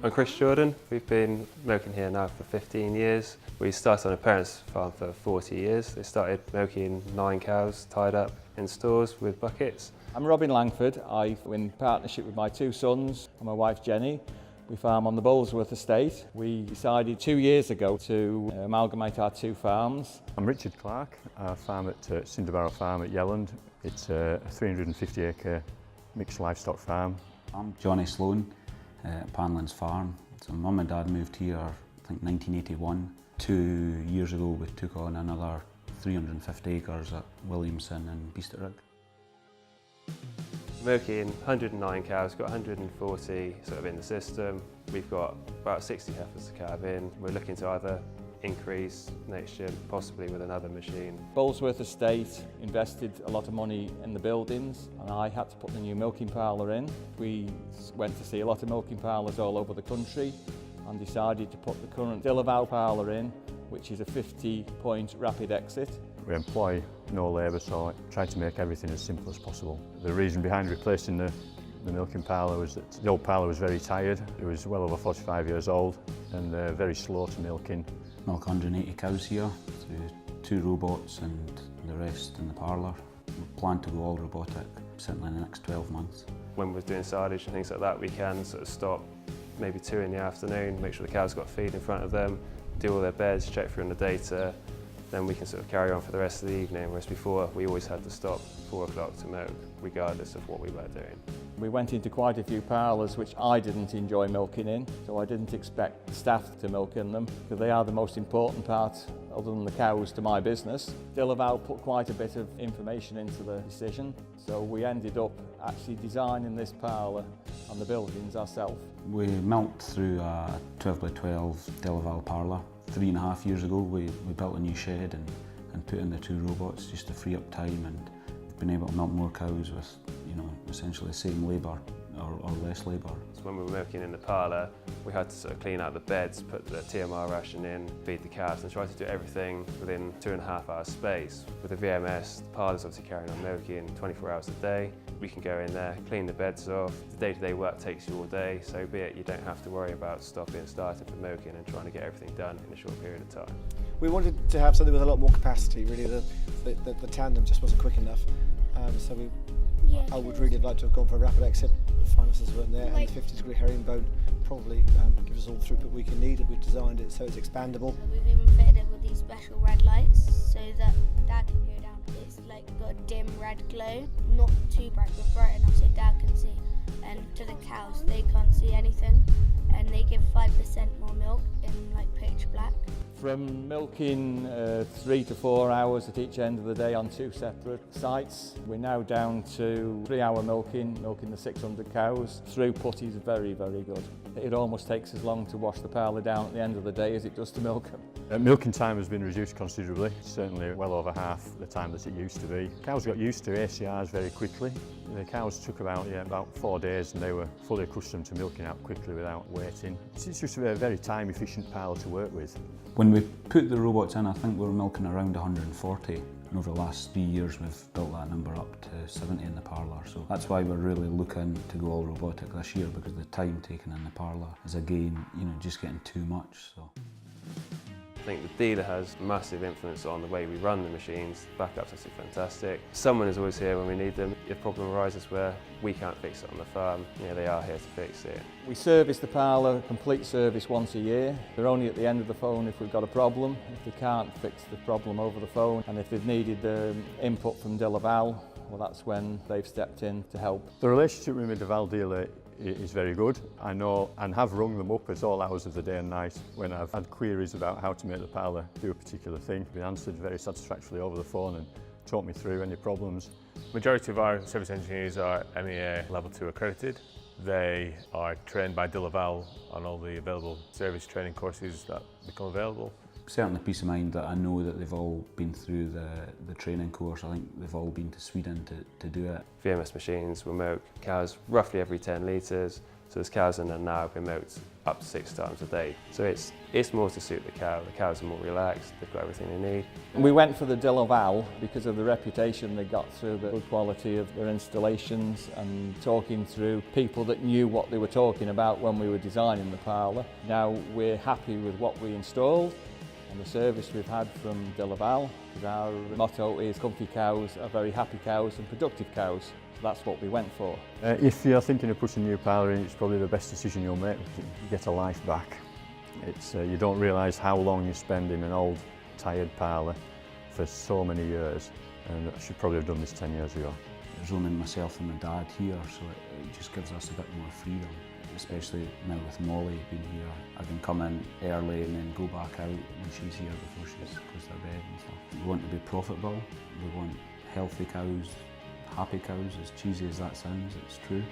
I'm Chris Jordan. We've been milking here now for 15 years. We started on a parents' farm for 40 years. They started milking 9 cows tied up in stores with buckets. I'm Robin Langford. I'm in partnership with my 2 sons and my wife Jenny. We farm on the Bolesworth estate. We decided 2 years ago to amalgamate our 2 farms. I'm Richard Clark. I farm at Cinderbarrow Farm at Yelland. It's a 350 acre mixed livestock farm. I'm Johnny Sloan at Panlands Farm. So Mum and Dad moved here, I think 1981. 2 years ago we took on another 350 acres at Williamson and Beasterrigg. Milking 109 cows, got 140 sort of in the system. We've got about 60 heifers to calve in. We're looking to either increase next year, possibly with another machine. Bolesworth estate invested a lot of money in the buildings and I had to put the new milking parlour in. We went to see a lot of milking parlours all over the country and decided to put the current DeLaval parlour in, which is a 50-point rapid exit. We employ no labour, so I try to make everything as simple as possible. The reason behind replacing the milking parlour was that the old parlour was very tired. It was well over 45 years old and very slow to milk in. Milk 180 cows here through 2 robots and the rest in the parlour. We plan to go all robotic certainly in the next 12 months. When we're doing silage and things like that, we can sort of stop maybe 2 in the afternoon, make sure the cows got feed in front of them, do all their beds, check through on the data, then we can sort of carry on for the rest of the evening, whereas before we always had to stop 4 o'clock to milk, regardless of what we were doing. We went into quite a few parlours which I didn't enjoy milking in, so I didn't expect staff to milk in them, because they are the most important part, other than the cows, to my business. DeLaval put quite a bit of information into the decision, so we ended up actually designing this parlour and the buildings ourselves. We milked through a 12 by 12 DeLaval parlour. 3.5 years ago we built a new shed and put in the 2 robots just to free up time, and we've been able to milk more cows with, you know, essentially the same labour or less labour. So when we were milking in the parlour, we had to sort of clean out the beds, put the TMR ration in, feed the calves and try to do everything within 2.5 hours space. With the VMS, the parlour's obviously carrying on milking 24 hours a day. We can go in there, clean the beds off. The day-to-day work takes you all day, so be it you don't have to worry about stopping and starting for milking and trying to get everything done in a short period of time. We wanted to have something with a lot more capacity, really. The tandem just wasn't quick enough. So I would really have liked to have gone for a rapid exit. The finances weren't there, and the 50-degree herringbone probably gives us all the throughput we can need. We've designed it so it's expandable. We've even fitted it with these special red lights so that Dad can go down. It's like got a dim red glow, not too bright but bright enough so Dad can see. And to the cows, they can't see anything, and they give 5% more milk in like pitch black. From milking 3 to 4 hours at each end of the day on 2 separate sites, we're now down to 3-hour milking the 600 cows. Throughput is very, very good. It almost takes as long to wash the parlour down at the end of the day as it does to milk them. Milking time has been reduced considerably, certainly well over half the time that it used to be. Cows got used to ACRs very quickly. The cows took about 4 days and they were fully accustomed to milking out quickly without waiting. It's just a very time efficient parlour to work with. When we put the robots in, I think we were milking around 140. And over the last 3 years we've built that number up to 70 in the parlour. So that's why we're really looking to go all robotic this year, because the time taken in the parlour is again, just getting too much. So. I think the dealer has massive influence on the way we run the machines. The backup's absolutely fantastic. Someone is always here when we need them. If a problem arises where we can't fix it on the farm, they are here to fix it. We service the parlour, complete service once a year. They're only at the end of the phone if we've got a problem. If they can't fix the problem over the phone, and if they've needed input from DeLaval, well, that's when they've stepped in to help. The relationship with the DeLaval dealer is very good. I know and have rung them up at all hours of the day and night when I've had queries about how to make the parlour do a particular thing. Been answered very satisfactorily over the phone and talked me through any problems. Majority of our service engineers are MEA Level 2 accredited. They are trained by DeLaval on all the available service training courses that become available. Certainly peace of mind that I know that they've all been through the training course. I think they've all been to Sweden to do it. VMS machines will milk cows roughly every 10 litres, So there's cows in there now who milked up to 6 times a day. So it's more to suit the cow. The cows are more relaxed, they've got everything they need. We went for the DeLaval because of the reputation they got through the good quality of their installations and talking through people that knew what they were talking about when we were designing the parlour. Now we're happy with what we installed and the service we've had from DeLaval. Our motto is comfy cows are very happy cows and productive cows. So that's what we went for. If you're thinking of putting a new parlour in, it's probably the best decision you'll make. You get a life back. You don't realise how long you spend in an old, tired parlour for so many years, and I should probably have done this 10 years ago. There's only myself and my dad here, so it just gives us a bit more freedom, especially now with Molly being here. I can come in early and then go back out when she's here before she goes to bed and stuff. We want to be profitable, we want healthy cows, happy cows, as cheesy as that sounds, it's true.